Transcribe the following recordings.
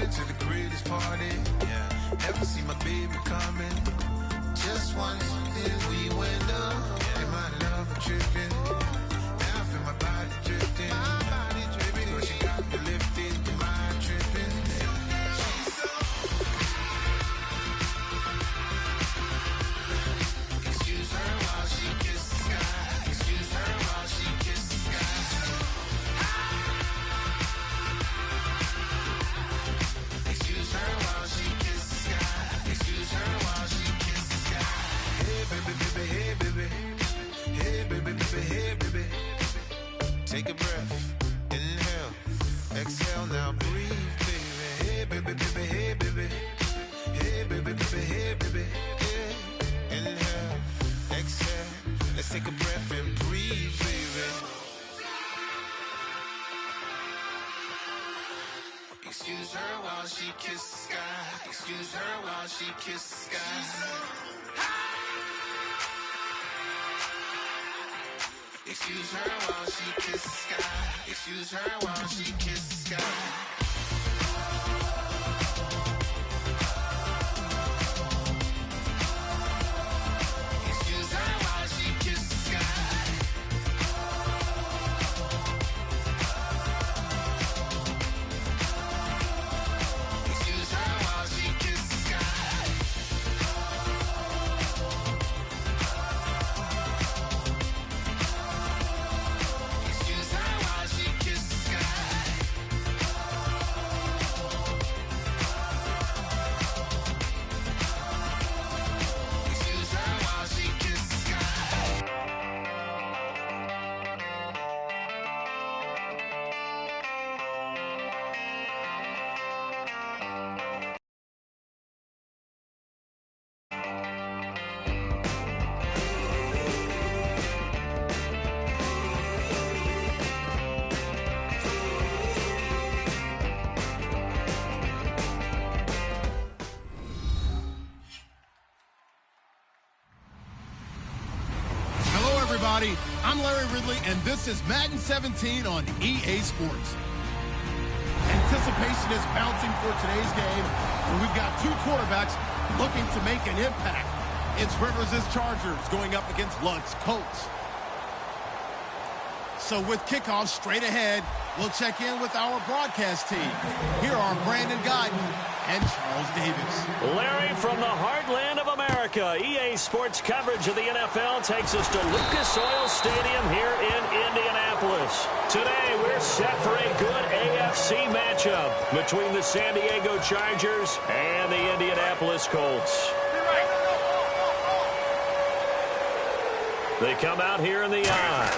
Going to the greatest party. Yeah. Never see my baby coming. Just once, then we went up. And my love tripping. Now I feel my body drifting. Baby girl, she got me lifted. Your mind tripping. She's so excuse her while she kisses the sky. Excuse her while she kisses the sky. Excuse her while she kisses the sky. Excuse her while she kisses the sky. Hey baby, baby, hey baby. Hey baby, baby, hey baby. Take a breath, inhale, exhale, now breathe, baby. Hey baby, baby, hey baby. Hey baby, baby, hey baby. Yeah. Inhale, exhale, let's take a breath and breathe, baby. Excuse her while she kisses the sky. Excuse her while she kisses the sky. Excuse her while she kisses the sky. Excuse her while she kisses the sky. Excuse her while she kisses the sky. Excuse her while she kisses the sky. Excuse her while she kisses the sky. Excuse her while she kisses the sky. Hello, everybody. I'm Larry Ridley, and this is Madden 17 on EA Sports. Anticipation is bouncing for today's game, and we've got two quarterbacks looking to make an impact. It's Rivers' Chargers going up against Luck's Colts. So with kickoff straight ahead, we'll check in with our broadcast team. Here are Brandon Godden and Charles Davis. Larry, from the heartland of America, EA Sports coverage of the NFL takes us to Lucas Oil Stadium here in Indianapolis. Today, we're set for a good AFC matchup between the San Diego Chargers and the Indianapolis Colts. They come out here in the eye.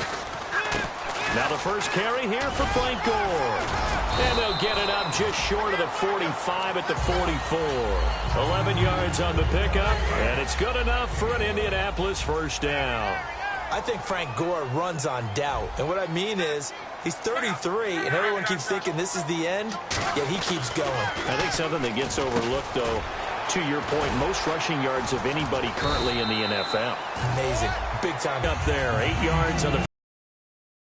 Now the first carry here for Frank Gore. And they'll get it up just short of the 45 at the 44. 11 yards on the pickup, and it's good enough for an Indianapolis first down. I think Frank Gore runs on doubt. And what I mean is, he's 33, and everyone keeps thinking this is the end, yet he keeps going. I think something that gets overlooked, though, to your point, most rushing yards of anybody currently in the NFL. Amazing. Big time. Up there, 8 yards on the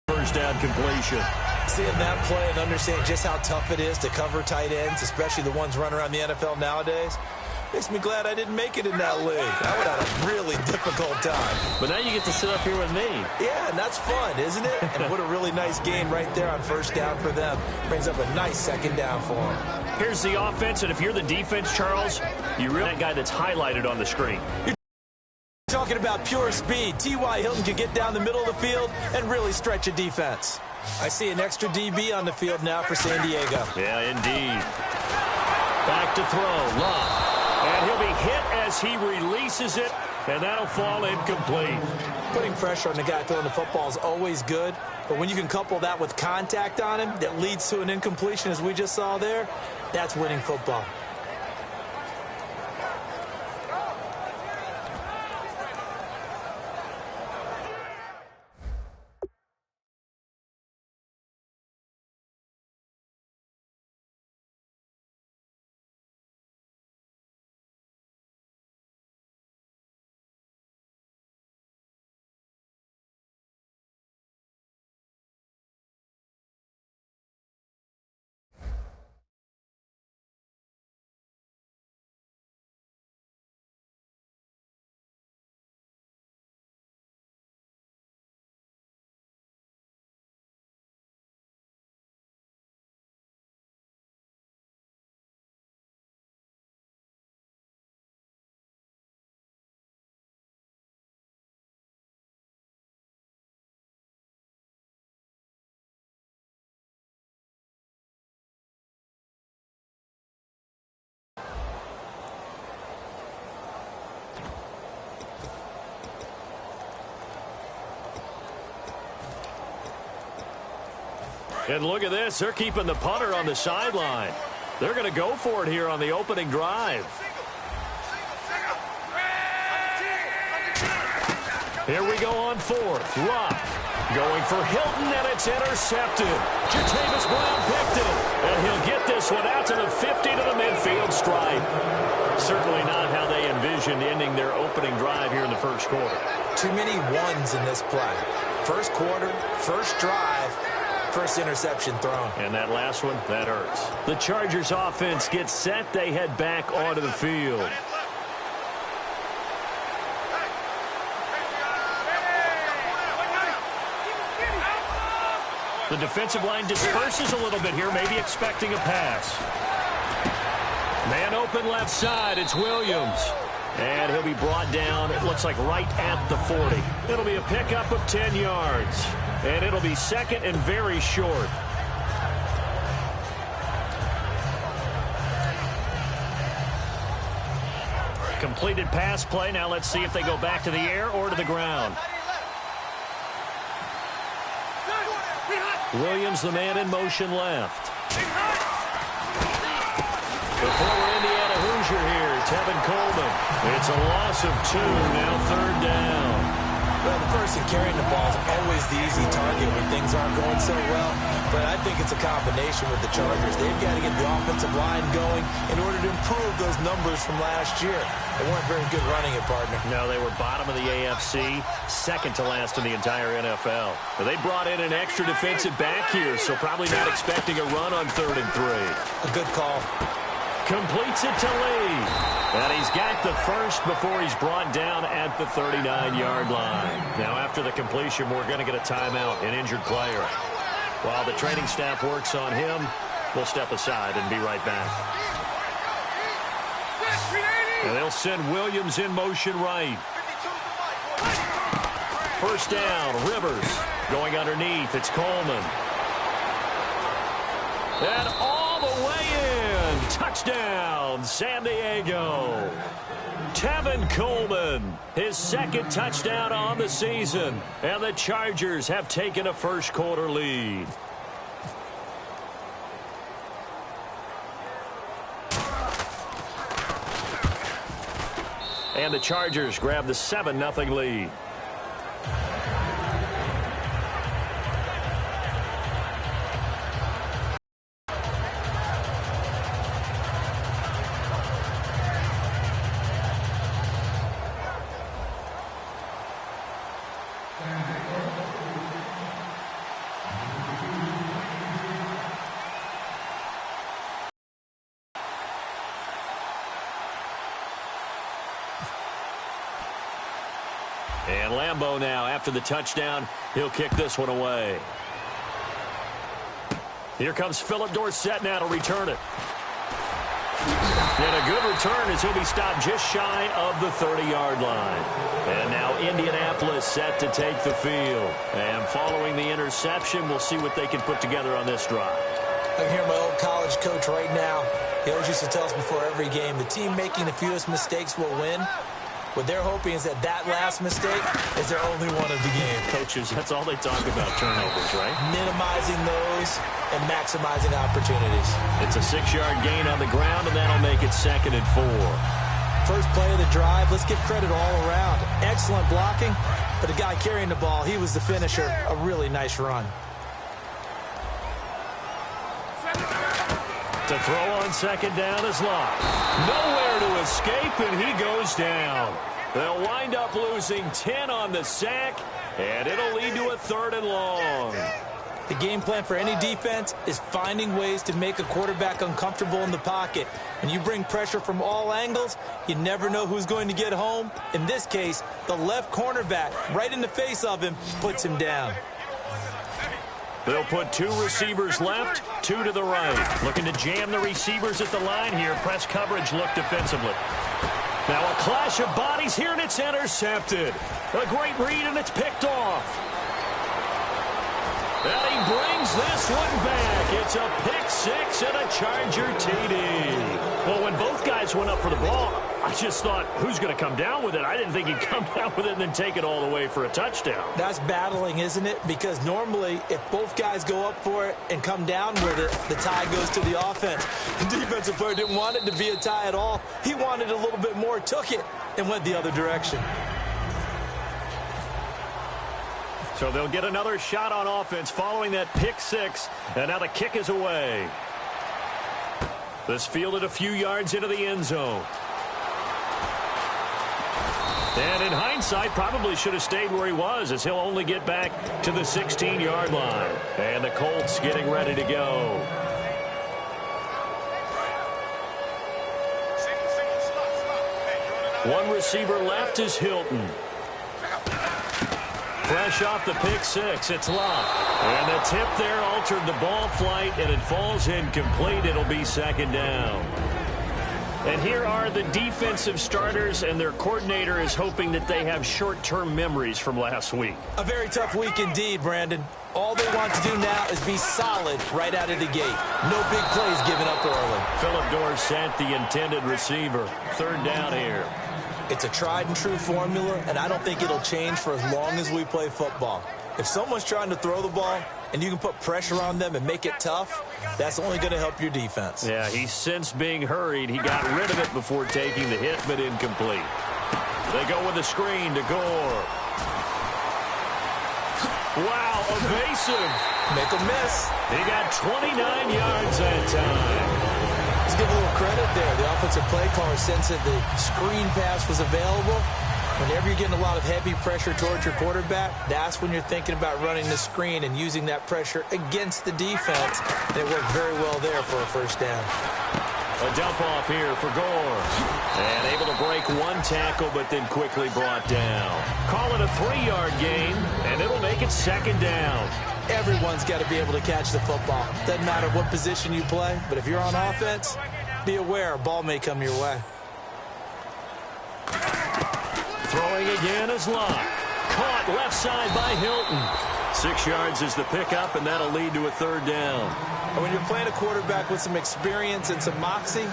first down completion. Seeing that play and understand just how tough it is to cover tight ends, especially the ones running around the NFL nowadays, makes me glad I didn't make it in that league. I would have a really difficult time. But now you get to sit up here with me. Yeah, and that's fun, isn't it? And what a really nice gain right there on first down for them. Brings up a nice second down for them. Here's the offense, and if you're the defense, Charles, you really that guy that's highlighted on the screen. Talking about pure speed, T.Y. Hilton can get down the middle of the field and really stretch a defense. I see an extra DB on the field now for San Diego. Yeah, indeed. Back to throw, Love. And he'll be hit as he releases it, and that'll fall incomplete. Putting pressure on the guy throwing the football is always good, but when you can couple that with contact on him that leads to an incompletion, as we just saw there, that's winning football. And look at this. They're keeping the punter on the sideline. They're going to go for it here on the opening drive. Here we go on fourth. Rupp going for Hilton, and it's intercepted. Jatavis Brown picked it, and he'll get this one out to the 50 to the midfield stripe. Certainly not how they envisioned ending their opening drive here in the first quarter. Too many ones in this play. First quarter, first drive, first interception thrown. And that last one, that hurts. The Chargers offense gets set. They head back onto the field. The defensive line disperses a little bit here, maybe expecting a pass. Man open left side, it's Williams. And he'll be brought down, it looks like right at the 40. It'll be a pickup of 10 yards. And it'll be second and very short. Completed pass play. Now let's see if they go back to the air or to the ground. Williams, the man in motion left. The former Indiana Hoosier here, Tevin Coleman. It's a loss of 2, now third down. Well, the person carrying the ball is always the easy target when things aren't going so well. But I think it's a combination with the Chargers. They've got to get the offensive line going in order to improve those numbers from last year. They weren't very good running it, partner. No, they were bottom of the AFC, second to last in the entire NFL. But they brought in an extra defensive back here, so probably not expecting a run on 3rd and 3. A good call. Completes it to Lee. And he's got the first before he's brought down at the 39-yard line. Now, after the completion, we're going to get a timeout, an injured player. While the training staff works on him, we'll step aside and be right back. And they'll send Williams in motion right. First down, Rivers going underneath. It's Coleman. And all the way in. Touchdown, San Diego. Tevin Coleman, his second touchdown on the season. And the Chargers have taken a first quarter lead. And the Chargers grab the 7-0 lead. And Lambeau now, after the touchdown, he'll kick this one away. Here comes Philip Dorsett now to return it. And a good return as he'll be stopped just shy of the 30-yard line. And now Indianapolis set to take the field. And following the interception, we'll see what they can put together on this drive. I can hear my old college coach right now. He always used to tell us before every game, the team making the fewest mistakes will win. What they're hoping is that last mistake is their only one of the game. Coaches, that's all they talk about, turnovers, right? Minimizing those and maximizing opportunities. It's a 6-yard gain on the ground, and that'll make it 2nd and 4. First play of the drive, let's give credit all around. Excellent blocking, but the guy carrying the ball, he was the finisher. A really nice run. To throw on 2nd down is Locke. Nowhere to escape, and he goes down. They'll wind up losing 10 on the sack, and it'll lead to a 3rd and long. The game plan for any defense is finding ways to make a quarterback uncomfortable in the pocket. When you bring pressure from all angles, you never know who's going to get home. In this case, the left cornerback, right in the face of him, puts him down. They'll put 2 receivers left, 2 to the right. Looking to jam the receivers at the line here. Press coverage look defensively. Now a clash of bodies here, and it's intercepted. A great read, and it's picked off. And he brings this one back. It's a pick 6 and a Charger TD. Well, when both guys went up for the ball, I just thought, who's going to come down with it? I didn't think he'd come down with it and then take it all the way for a touchdown. That's battling, isn't it? Because normally, if both guys go up for it and come down with it, the tie goes to the offense. The defensive player didn't want it to be a tie at all. He wanted a little bit more, took it, and went the other direction. So they'll get another shot on offense following that pick six, and now the kick is away. This fielded a few yards into the end zone. And in hindsight, probably should have stayed where he was, as he'll only get back to the 16-yard line. And the Colts getting ready to go. One receiver left is Hilton. Fresh off the pick six, it's Locke. And the tip there altered the ball flight, and it falls incomplete. It'll be second down. And here are the defensive starters, and their coordinator is hoping that they have short-term memories from last week. A very tough week indeed, Brandon. All they want to do now is be solid right out of the gate. No big plays given up early. Philip Dorsett, the intended receiver. Third down here. It's a tried-and-true formula, and I don't think it'll change for as long as we play football. If someone's trying to throw the ball and you can put pressure on them and make it tough, that's only going to help your defense. Yeah, he sensed being hurried. He got rid of it before taking the hit, but incomplete. They go with a screen to Gore. Wow, evasive. Make a miss. He got 29 yards that time. Let's give a little credit there. The offensive play caller sensed that the screen pass was available. Whenever you're getting a lot of heavy pressure towards your quarterback, that's when you're thinking about running the screen and using that pressure against the defense. And it worked very well there for a first down. A dump off here for Gore. And able to break one tackle, but then quickly brought down. Call it a 3-yard gain, and it'll make it second down. Everyone's got to be able to catch the football. Doesn't matter what position you play, but if you're on offense, be aware a ball may come your way. Throwing again is Locke. Caught left side by Hilton. 6 yards is the pickup, and that'll lead to a third down. And when you're playing a quarterback with some experience and some moxie,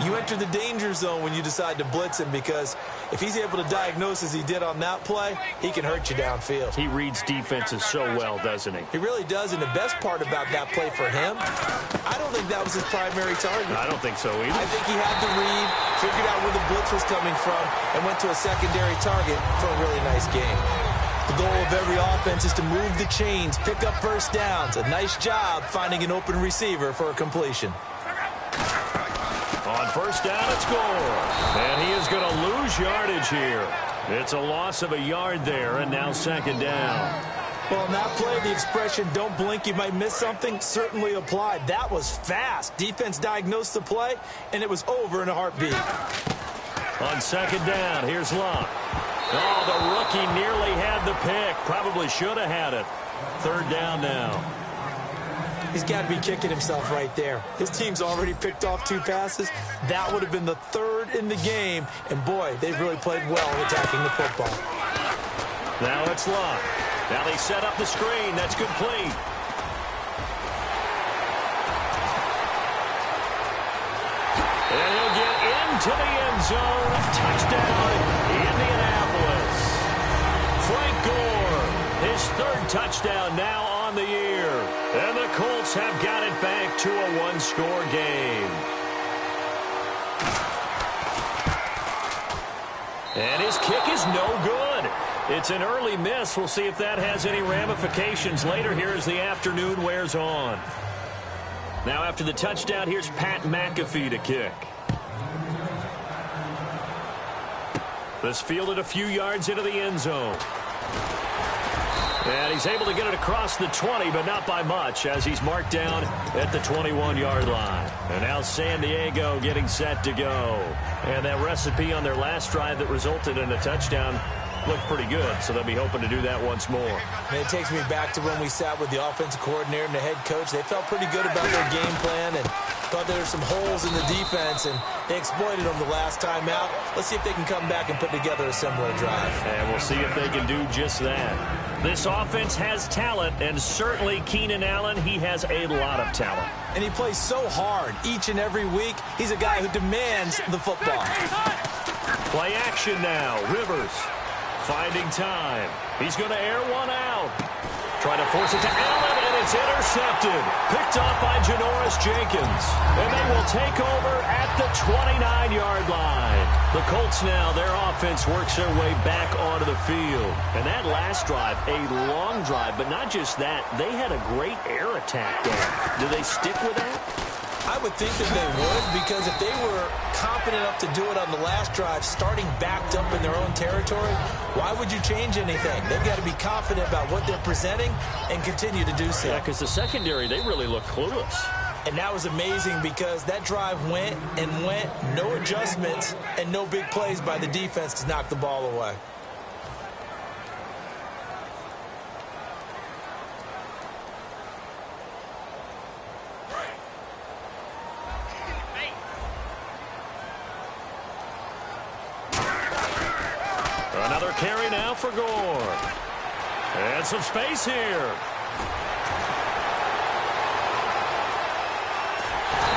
you enter the danger zone when you decide to blitz him, because if he's able to diagnose as he did on that play, he can hurt you downfield. He reads defenses so well, doesn't he? He really does, and the best part about that play for him, I don't think that was his primary target. I don't think so either. I think he had the read, figured out where the blitz was coming from, and went to a secondary target for a really nice game. The goal of every offense is to move the chains, pick up first downs. A nice job finding an open receiver for a completion. On first down, it's Gore. And he is going to lose yardage here. It's a loss of a yard there, and now second down. Well, in that play, the expression, don't blink, you might miss something, certainly applied. That was fast. Defense diagnosed the play, and it was over in a heartbeat. On second down, here's Locke. Oh, the rookie nearly had the pick. Probably should have had it. Third down now. He's got to be kicking himself right there. His team's already picked off 2 passes. That would have been the third in the game. And, boy, they've really played well attacking the football. Now it's Locke. Now they set up the screen. That's complete. And he'll get into the end zone. Touchdown, Indianapolis. Frank Gore, his third touchdown now on the year. And the Colts have got it back to a 1-score game. And his kick is no good. It's an early miss. We'll see if that has any ramifications later here as the afternoon wears on. Now after the touchdown, here's Pat McAfee to kick. This fielded a few yards into the end zone. And he's able to get it across the 20, but not by much, as he's marked down at the 21-yard line. And now San Diego getting set to go. And that recipe on their last drive that resulted in a touchdown looked pretty good, so they'll be hoping to do that once more. And it takes me back to when we sat with the offensive coordinator and the head coach. They felt pretty good about their game plan and thought there were some holes in the defense, and they exploited them the last time out. Let's see if they can come back and put together a similar drive. And we'll see if they can do just that. This offense has talent, and certainly Keenan Allen, he has a lot of talent. And he plays so hard each and every week. He's a guy who demands the football. Play action now. Rivers finding time. He's going to air one out. Trying to force it to Allen, and it's intercepted. Picked off by Janoris Jenkins. And they will take over at the 29-yard line. The Colts now, their offense works their way back onto the field. And that last drive, a long drive, but not just that. They had a great air attack going. Do they stick with that? I would think that they would, because if they were confident enough to do it on the last drive, starting backed up in their own territory, why would you change anything? They've got to be confident about what they're presenting and continue to do so. Yeah, because the secondary, they really look clueless. And that was amazing because that drive went and went, no adjustments, and no big plays by the defense to knock the ball away. Another carry now for Gore. And some space here.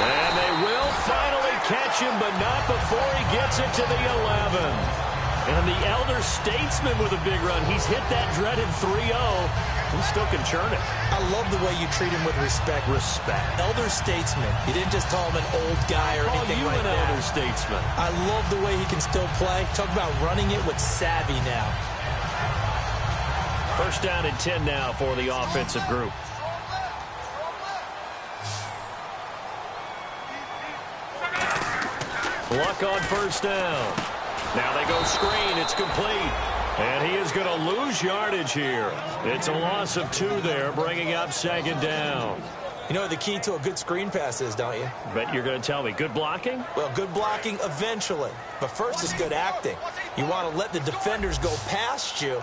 And they will finally catch him, but not before he gets it to the 11. And the elder statesman with a big run. He's hit that dreaded 3-0. He still can churn it. I love the way you treat him with respect. Elder statesman. You didn't just call him an old guy or anything like that. Call you an elder statesman. I love the way he can still play. Talk about running it with savvy now. First down and 10 now for the offensive group. Luck on first down. Now they go screen. It's complete. And he is going to lose yardage here. It's a loss of 2 there, bringing up second down. You know what the key to a good screen pass is, don't you? Bet you're going to tell me. Good blocking? Well, good blocking eventually. But first is good acting. You want to let the defenders go past you,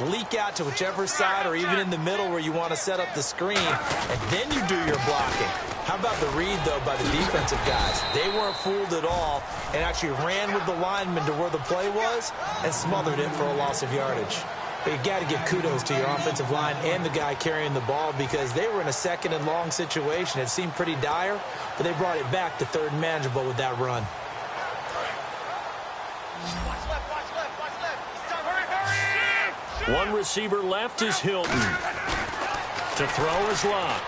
leak out to whichever side or even in the middle where you want to set up the screen, and then you do your blocking. How about the read, though, by the defensive guys? They weren't fooled at all and actually ran with the lineman to where the play was and smothered it for a loss of yardage. But you got to give kudos to your offensive line and the guy carrying the ball because they were in a second and long situation. It seemed pretty dire, but they brought it back to third and manageable with that run. One receiver left is Hilton. To throw is Locke.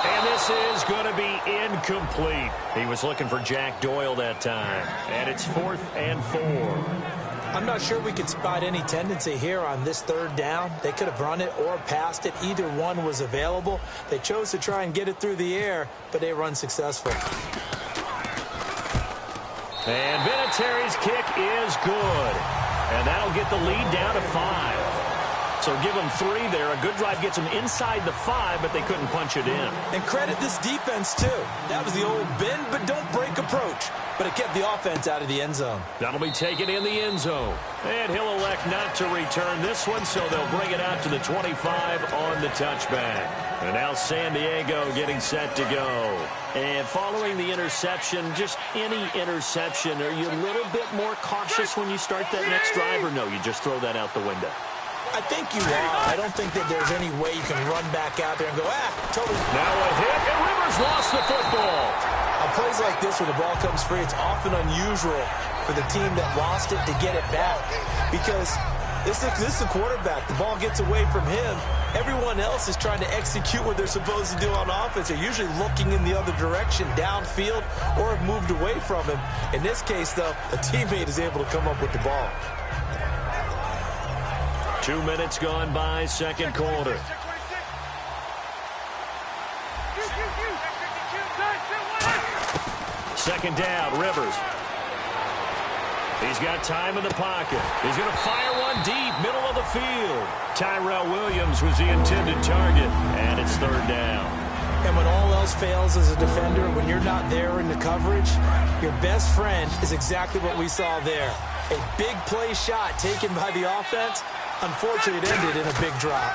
And this is going to be incomplete. He was looking for Jack Doyle that time. And it's 4th and 4. I'm not sure we could spot any tendency here on this third down. They could have run it or passed it. Either one was available. They chose to try and get it through the air, but they run successful. And Vinatieri's kick is good. And that'll get the lead down to 5. So give them 3 there. A good drive gets them inside the 5, but they couldn't punch it in. And credit this defense, too. That was the old bend but don't break approach. But it kept the offense out of the end zone. That'll be taken in the end zone. And he'll elect not to return this one, so they'll bring it out to the 25 on the touchback. And now San Diego getting set to go. And following the interception, just any interception, are you a little bit more cautious when you start that next drive, or no, you just throw that out the window? I think you are. I don't think that there's any way you can run back out there and go, totally. Now a hit, and Rivers lost the football. On plays like this where the ball comes free, it's often unusual for the team that lost it to get it back because this is the quarterback. The ball gets away from him. Everyone else is trying to execute what they're supposed to do on offense. They're usually looking in the other direction, downfield, or have moved away from him. In this case, though, a teammate is able to come up with the ball. 2 minutes gone by, second quarter. Second down, Rivers. He's got time in the pocket. He's going to fire one deep, middle of the field. Tyrell Williams was the intended target, and it's third down. And when all else fails as a defender, when you're not there in the coverage, your best friend is exactly what we saw there. A big play shot taken by the offense. Unfortunately, it ended in a big drop.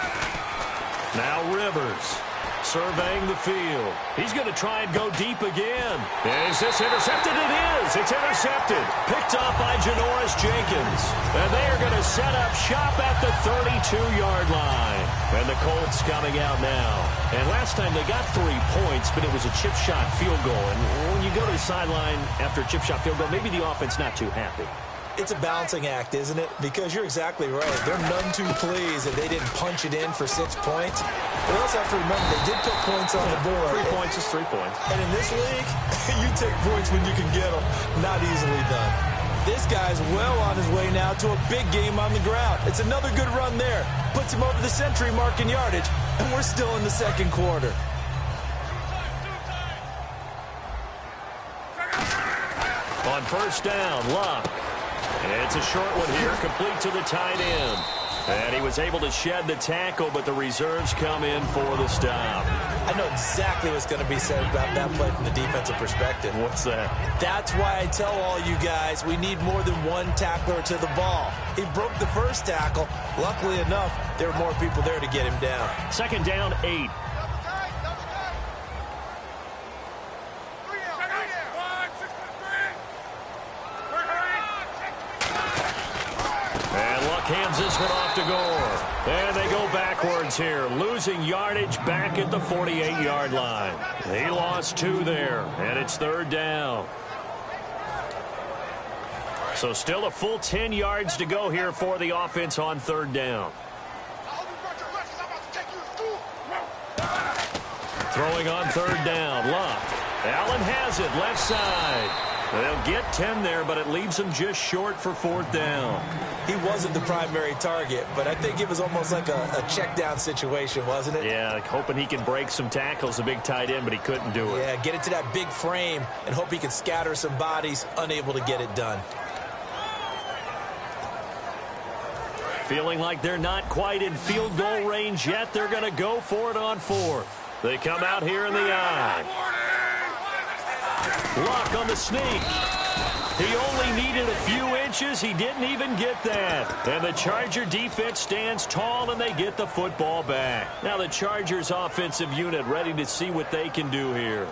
Now Rivers surveying the field. He's going to try and go deep again. Is this intercepted? It is. It's intercepted. Picked off by Janoris Jenkins. And they are going to set up shop at the 32-yard line. And the Colts coming out now. And last time they got 3 points, but it was a chip shot field goal. And when you go to the sideline after a chip shot field goal, maybe the offense not too happy. It's a balancing act, isn't it? Because you're exactly right. They're none too pleased that they didn't punch it in for 6 points. But also have to remember they did put points on the board. 3 points is 3 points. And in this league, you take points when you can get them. Not easily done. This guy's well on his way now to a big game on the ground. It's another good run there. Puts him over the century mark in yardage, and we're still in the second quarter. On first down, Luck. It's a short one here, complete to the tight end. And he was able to shed the tackle, but the reserves come in for the stop. I know exactly what's going to be said about that play from the defensive perspective. What's that? That's why I tell all you guys we need more than one tackler to the ball. He broke the first tackle. Luckily enough, there were more people there to get him down. Second down, 8. Hands this one off to Gore. And they go backwards here, losing yardage back at the 48-yard line. He lost 2 there, and it's third down. So still a full 10 yards to go here for the offense on third down. Throwing on third down, Luck. Allen has it, left side. They'll get 10 there, but it leaves them just short for fourth down. He wasn't the primary target, but I think it was almost like a check down situation, wasn't it? Yeah, like hoping he can break some tackles, a big tight end, but he couldn't do it. Yeah, get it to that big frame and hope he can scatter some bodies, unable to get it done. Feeling like they're not quite in field goal range yet. They're going to go for it on fourth. They come out here in the eye. Luck on the sneak. He only needed a few inches. He didn't even get that. And the Charger defense stands tall, and they get the football back. Now the Chargers offensive unit ready to see what they can do here.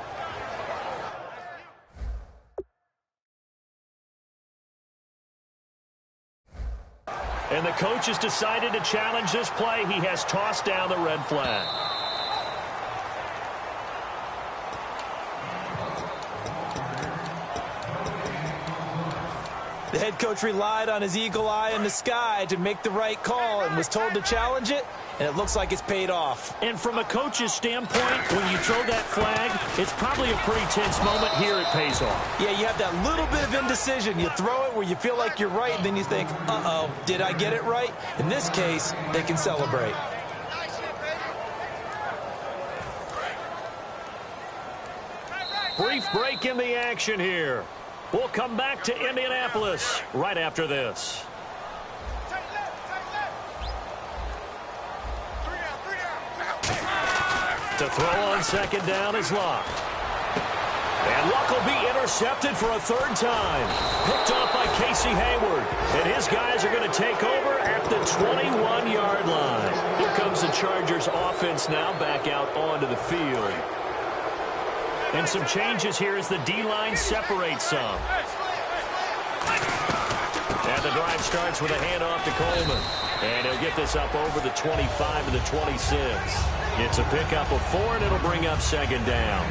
And the coach has decided to challenge this play. He has tossed down the red flag. The head coach relied on his eagle eye in the sky to make the right call and was told to challenge it, and it looks like it's paid off. And from a coach's standpoint, when you throw that flag, it's probably a pretty tense moment. Here it pays off. Yeah, you have that little bit of indecision. You throw it where you feel like you're right, and then you think, uh-oh, did I get it right? In this case, they can celebrate. Brief break in the action here. We'll come back to Indianapolis right after this. To throw on second down is Luck. And Luck will be intercepted for a third time. Picked off by Casey Hayward. And his guys are going to take over at the 21-yard line. Here comes the Chargers offense now back out onto the field. And some changes here as the D-line separates some. And the drive starts with a handoff to Coleman. And he'll get this up over the 25 to the 26. It's a pickup of 4, and it'll bring up second down.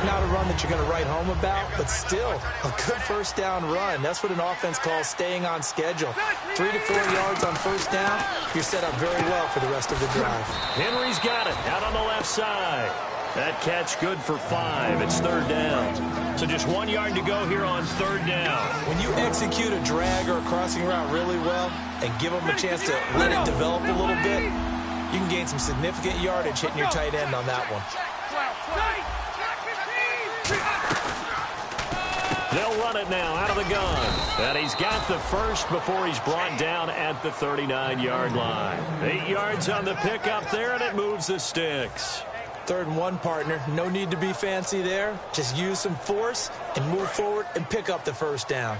Not a run that you're going to write home about, but still a good first down run. That's what an offense calls staying on schedule. 3 to 4 yards on first down, you're set up very well for the rest of the drive. Henry's got it out on the left side. That catch good for 5. It's third down. So just 1 yard to go here on third down. When you execute a drag or a crossing route really well and give them a chance to let it develop a little bit, you can gain some significant yardage hitting your tight end on that one. They'll run it now out of the gun. And he's got the first before he's brought down at the 39-yard line. 8 yards on the pickup there, and it moves the sticks. 3rd and 1, partner. No need to be fancy there. Just use some force and move forward and pick up the first down.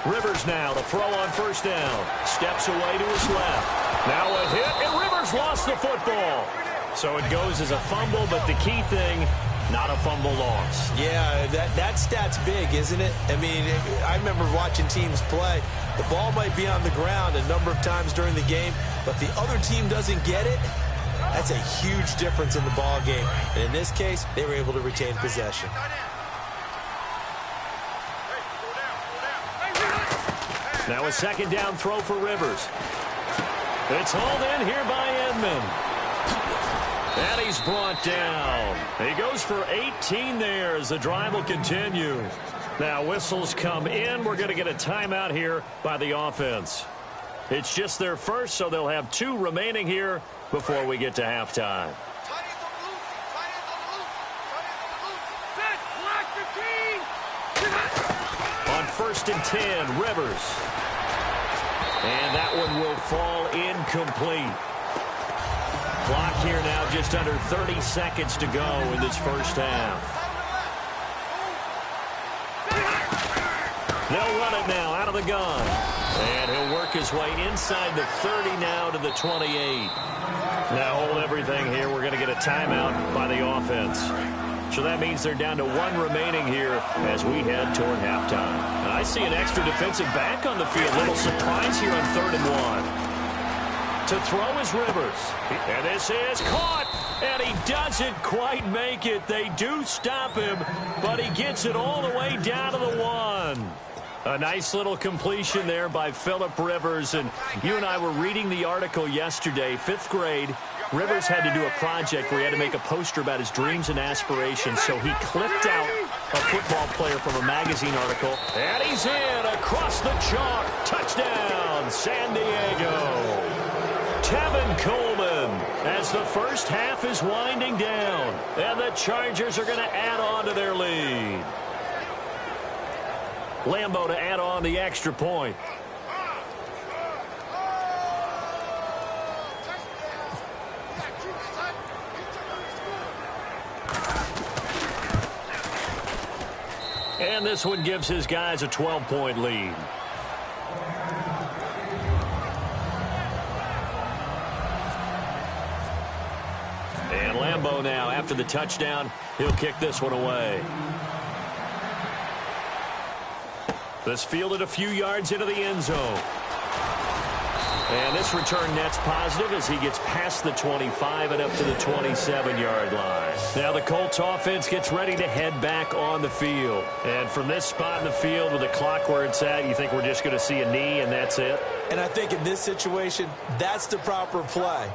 Rivers now to throw on first down. Steps away to his left. Now a hit, and Rivers lost the football. So it goes as a fumble, but the key thing, not a fumble loss. Yeah, that stat's big, isn't it? I mean, I remember watching teams play. The ball might be on the ground a number of times during the game, but the other team doesn't get it. That's a huge difference in the ball game. And in this case, they were able to retain possession. Now a second down throw for Rivers. It's hauled in here by Edmond. And he's brought down. He goes for 18 there as the drive will continue. Now whistles come in. We're going to get a timeout here by the offense. It's just their first, so they'll have 2 remaining here before we get to halftime. On 1st and 10, Rivers. And that one will fall incomplete. Clock here now just under 30 seconds to go in this first half. They'll run it now out of the gun. And he'll work his way inside the 30 now to the 28. Now hold everything here. We're going to get a timeout by the offense. So that means they're down to 1 remaining here as we head toward halftime. And I see an extra defensive back on the field. Little surprise here on 3rd and 1. To throw is Rivers. And this is caught. And he doesn't quite make it. They do stop him, but he gets it all the way down to the 1. A nice little completion there by Phillip Rivers. And you and I were reading the article yesterday, 5th grade. Rivers had to do a project where he had to make a poster about his dreams and aspirations, so he clipped out a football player from a magazine article. And he's in across the chalk. Touchdown, San Diego. Tevin Coleman as the first half is winding down. And the Chargers are going to add on to their lead. Lambeau to add on the extra point. And this one gives his guys a 12-point lead. And Lambeau now, after the touchdown, he'll kick this one away. This fielded a few yards into the end zone. And this return net's positive as he gets past the 25 and up to the 27-yard line. Now the Colts offense gets ready to head back on the field. And from this spot in the field with the clock where it's at, you think we're just going to see a knee and that's it? And I think in this situation, that's the proper play.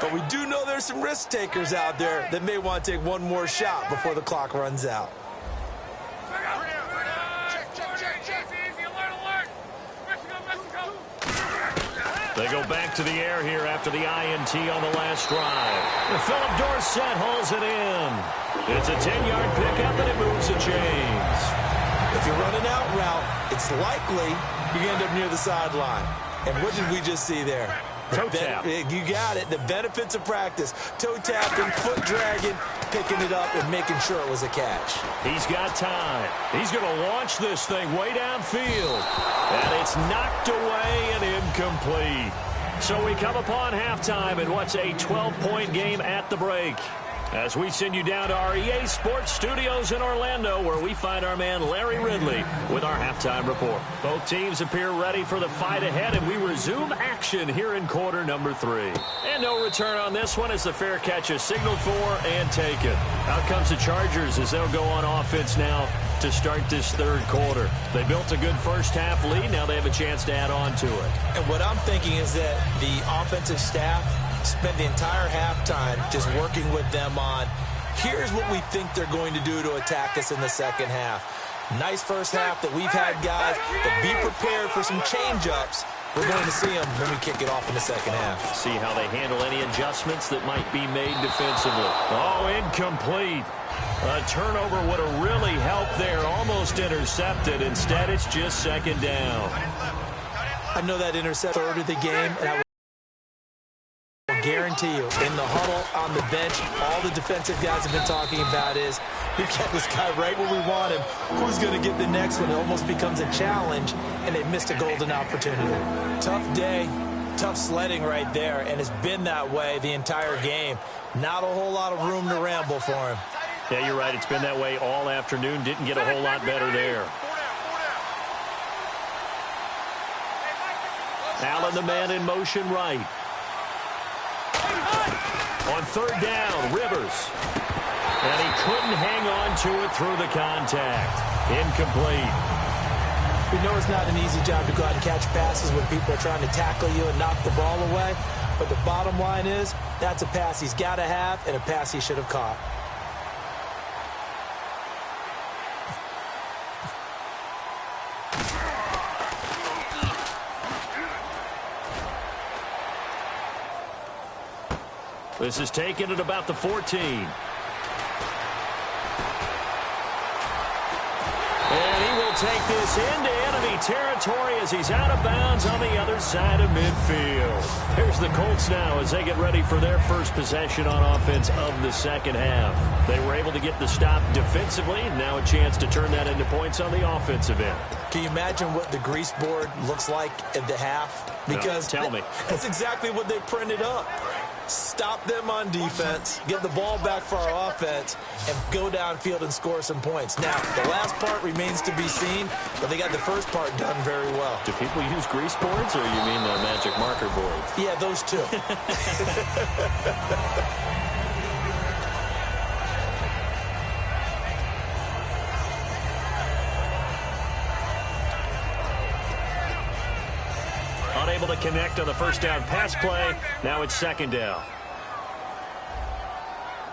But we do know there's some risk takers out there that may want to take one more shot before the clock runs out. They go back to the air here after the INT on the last drive. Philip Dorsett hauls it in. It's a 10-yard pickup, and it moves the chains. If you're running out route, it's likely you end up near the sideline. And what did we just see there? Toe tap. You got it. The benefits of practice. Toe tapping, foot dragging, picking it up, and making sure it was a catch. He's got time. He's going to launch this thing way downfield. And it's knocked away and incomplete. So we come upon halftime in what's a 12-point game at the break. As we send you down to our EA Sports Studios in Orlando, where we find our man Larry Ridley with our halftime report. Both teams appear ready for the fight ahead, and we resume action here in quarter number 3. And no return on this one as the fair catch is signaled for and taken. Out comes the Chargers as they'll go on offense now to start this third quarter. They built a good first half lead. Now they have a chance to add on to it. And what I'm thinking is that the offensive staff spend the entire halftime just working with them on, here's what we think they're going to do to attack us in the second half. Nice first half that we've had, guys, but be prepared for some change-ups. We're going to see them when we kick it off in the second half. See how they handle any adjustments that might be made defensively. Oh, incomplete. A turnover would have really helped there. Almost intercepted. Instead, it's just second down. I know that intercept third of the game, and I guarantee you, in the huddle, on the bench, all the defensive guys have been talking about is, we've got this guy right where we want him. Who's going to get the next one? It almost becomes a challenge, and they missed a golden opportunity. Tough day, tough sledding right there, and it's been that way the entire game. Not a whole lot of room to ramble for him. Yeah, you're right. It's been that way all afternoon. Didn't get a whole lot better there. Allen, the man in motion right. On third down, Rivers. And he couldn't hang on to it through the contact. Incomplete. We know it's not an easy job to go out and catch passes when people are trying to tackle you and knock the ball away. But the bottom line is, that's a pass he's got to have and a pass he should have caught. This is taken at about the 14. And he will take this into enemy territory as he's out of bounds on the other side of midfield. Here's the Colts now as they get ready for their first possession on offense of the second half. They were able to get the stop defensively, and now a chance to turn that into points on the offensive end. Can you imagine what the grease board looks like at the half? Because no, tell me. That's exactly what they printed up. Stop them on defense, get the ball back for our offense, and go downfield and score some points. Now, the last part remains to be seen, but they got the first part done very well. Do people use grease boards, or you mean the magic marker boards? Yeah, those two. Unable to connect on the first down pass play. Now it's second down.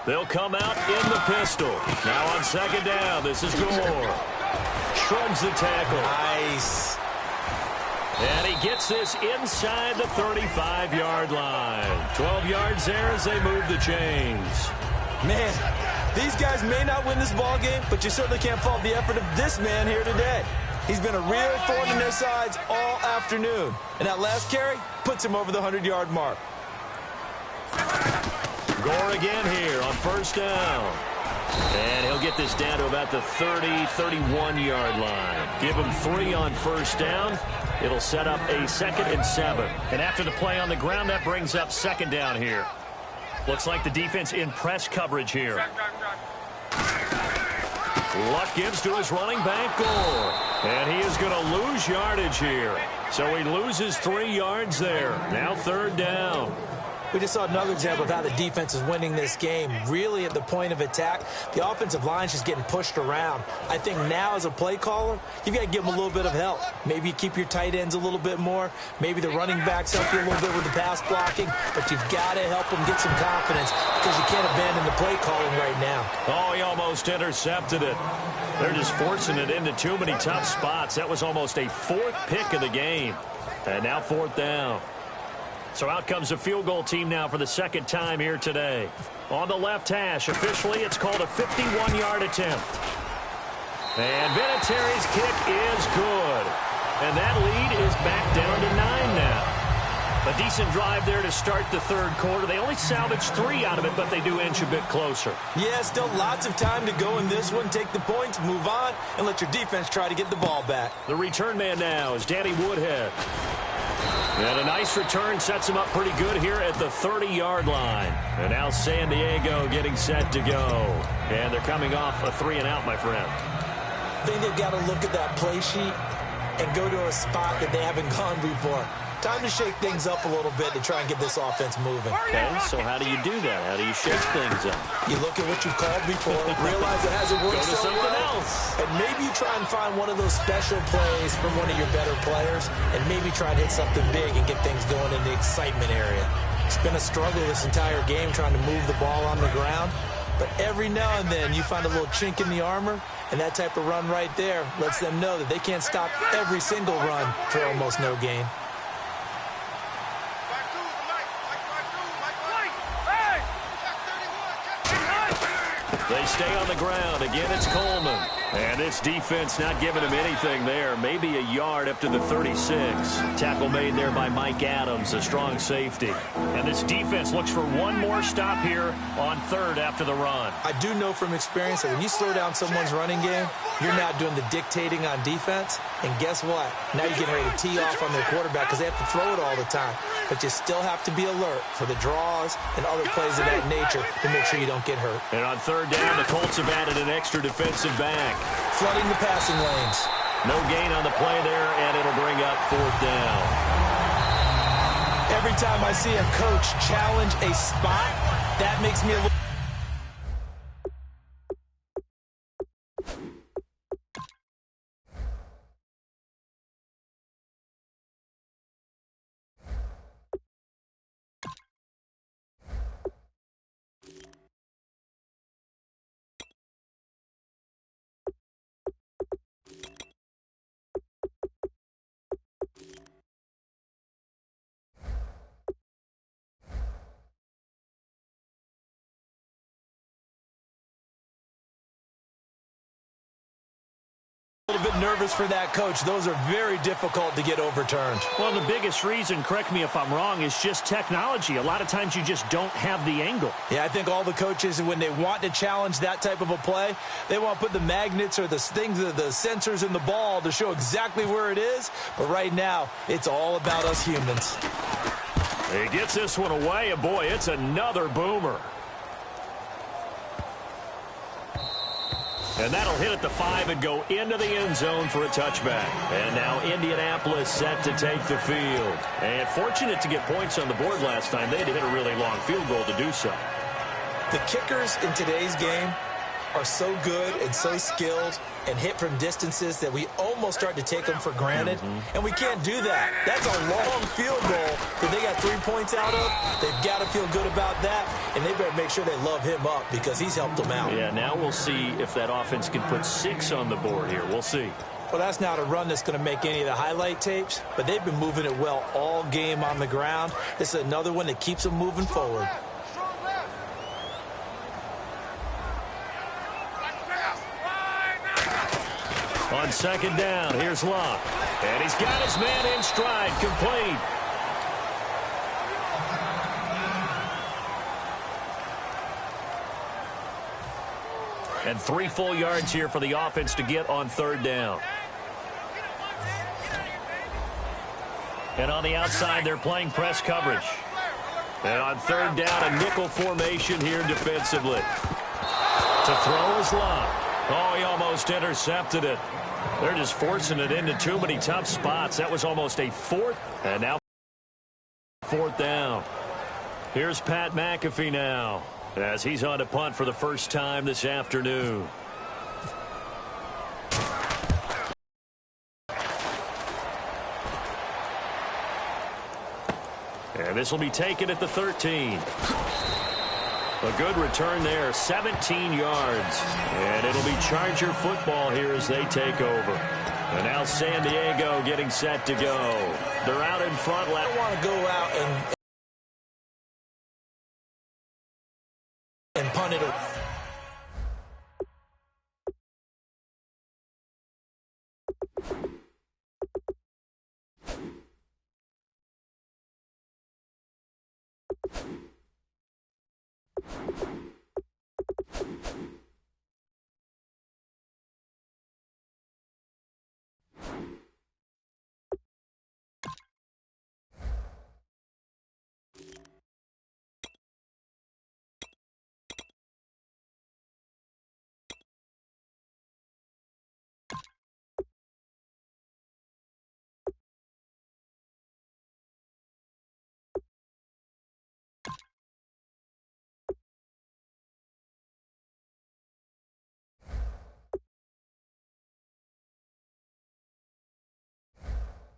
They'll come out in the pistol. Now on second down, this is Gore. Shrugs the tackle. Nice. And he gets this inside the 35-yard line. 12 yards there as they move the chains. Man, these guys may not win this ball game, but you certainly can't fault the effort of this man here today. He's been a real thorn in their sides all afternoon. And that last carry puts him over the 100-yard mark. Gore again here on first down. And he'll get this down to about the 30-31-yard line. Give him 3 on first down. It'll set up a 2nd and 7. And after the play on the ground, that brings up second down here. Looks like the defense in press coverage here. Luck gives to his running back, Gore. And he is going to lose yardage here. So he loses 3 yards there. Now third down. We just saw another example of how the defense is winning this game. Really at the point of attack, the offensive line is just getting pushed around. I think now as a play caller, you've got to give them a little bit of help. Maybe you keep your tight ends a little bit more. Maybe the running backs help you a little bit with the pass blocking. But you've got to help them get some confidence because you can't abandon the play calling right now. Oh, he almost intercepted it. They're just forcing it into too many tough spots. That was almost a 4th pick of the game. And now 4th down. So out comes the field goal team now for the second time here today. On the left hash, officially it's called a 51-yard attempt. And Vinatieri's kick is good. And that lead is back down to 9 now. A decent drive there to start the third quarter. They only salvaged 3 out of it, but they do inch a bit closer. Yeah, still lots of time to go in this one. Take the points, move on, and let your defense try to get the ball back. The return man now is Danny Woodhead. And a nice return sets him up pretty good here at the 30-yard line. And now San Diego getting set to go. And they're coming off a 3-and-out, my friend. I think they've got to look at that play sheet and go to a spot that they haven't gone before. Time to shake things up a little bit to try and get this offense moving. Okay, so how do you do that? How do you shake things up? You look at what you've called before, realize it hasn't worked so well, else. and maybe you try and find one of those special plays from one of your better players, and maybe try to hit something big and get things going in the excitement area. It's been a struggle this entire game trying to move the ball on the ground, but every now and then you find a little chink in the armor, and that type of run right there lets them know that they can't stop every single run for almost no gain. They stay on the ground. Again, it's Coleman. And this defense not giving him anything there. Maybe a yard up to the 36. Tackle made there by Mike Adams, a strong safety. And this defense looks for one more stop here on third after the run. I do know from experience that when you slow down someone's running game, you're now doing the dictating on defense. And guess what? Now you're getting ready to tee off on their quarterback because they have to throw it all the time. But you still have to be alert for the draws and other plays of that nature to make sure you don't get hurt. And on third down, the Colts have added an extra defensive back. Flooding the passing lanes. No gain on the play there, and it'll bring up 4th down. Every time I see a coach challenge a spot, that makes me a little... A little bit nervous for that coach. Those are very difficult to get overturned. Well, the biggest reason, correct me if I'm wrong, is just technology. A lot of times you just don't have the angle. Yeah, I think all the coaches, when they want to challenge that type of a play, they want to put the magnets or the things, the sensors in the ball to show exactly where it is. But right now, it's all about us humans. He gets this one away, and boy, it's another boomer. And that'll hit at the 5 and go into the end zone for a touchback. And now Indianapolis set to take the field. And fortunate to get points on the board last time. They had to hit a really long field goal to do so. The kickers in today's game are so good and so skilled and hit from distances that we almost start to take them for granted. And we can't do that. That's a long field goal that they got 3 points out of. They've got to feel good about that, and they better make sure they love him up because he's helped them out. Yeah, now we'll see if that offense can put 6 on the board here. We'll see. Well, that's not a run that's going to make any of the highlight tapes, but they've been moving it well all game on the ground. This is another one that keeps them moving forward. On second down, here's Locke. And he's got his man in stride, complete. And 3 full yards here for the offense to get on third down. And on the outside, they're playing press coverage. And on third down, a nickel formation here defensively. To throw is Locke. Oh, he almost intercepted it. They're just forcing it into too many tough spots. That was almost a 4th. And now 4th down. Here's Pat McAfee now, as he's on to punt for the first time this afternoon. And this will be taken at the 13. A good return there, 17 yards. And it'll be Charger football here as they take over. And now San Diego getting set to go. They're out in front. I don't want to go out and punt it.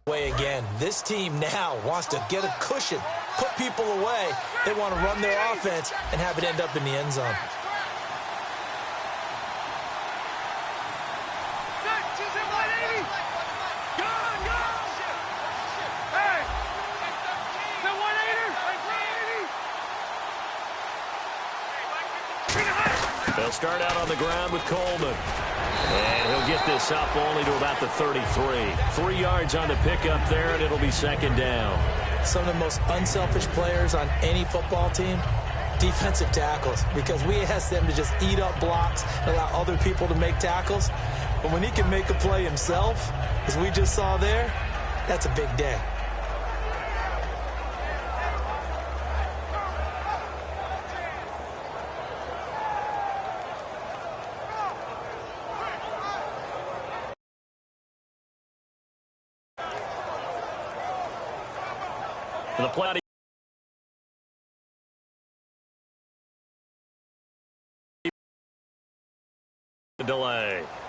Way again. This team now wants to get a cushion, put people away. They want to run their offense and have it end up in the end zone. They'll start out on the ground with Coleman. And he'll get this up only to about the 33. 3 yards on the pickup there, and it'll be second down. Some of the most unselfish players on any football team, defensive tackles, because we ask them to just eat up blocks and allow other people to make tackles. But when he can make a play himself, as we just saw there, that's a big day. The play delay.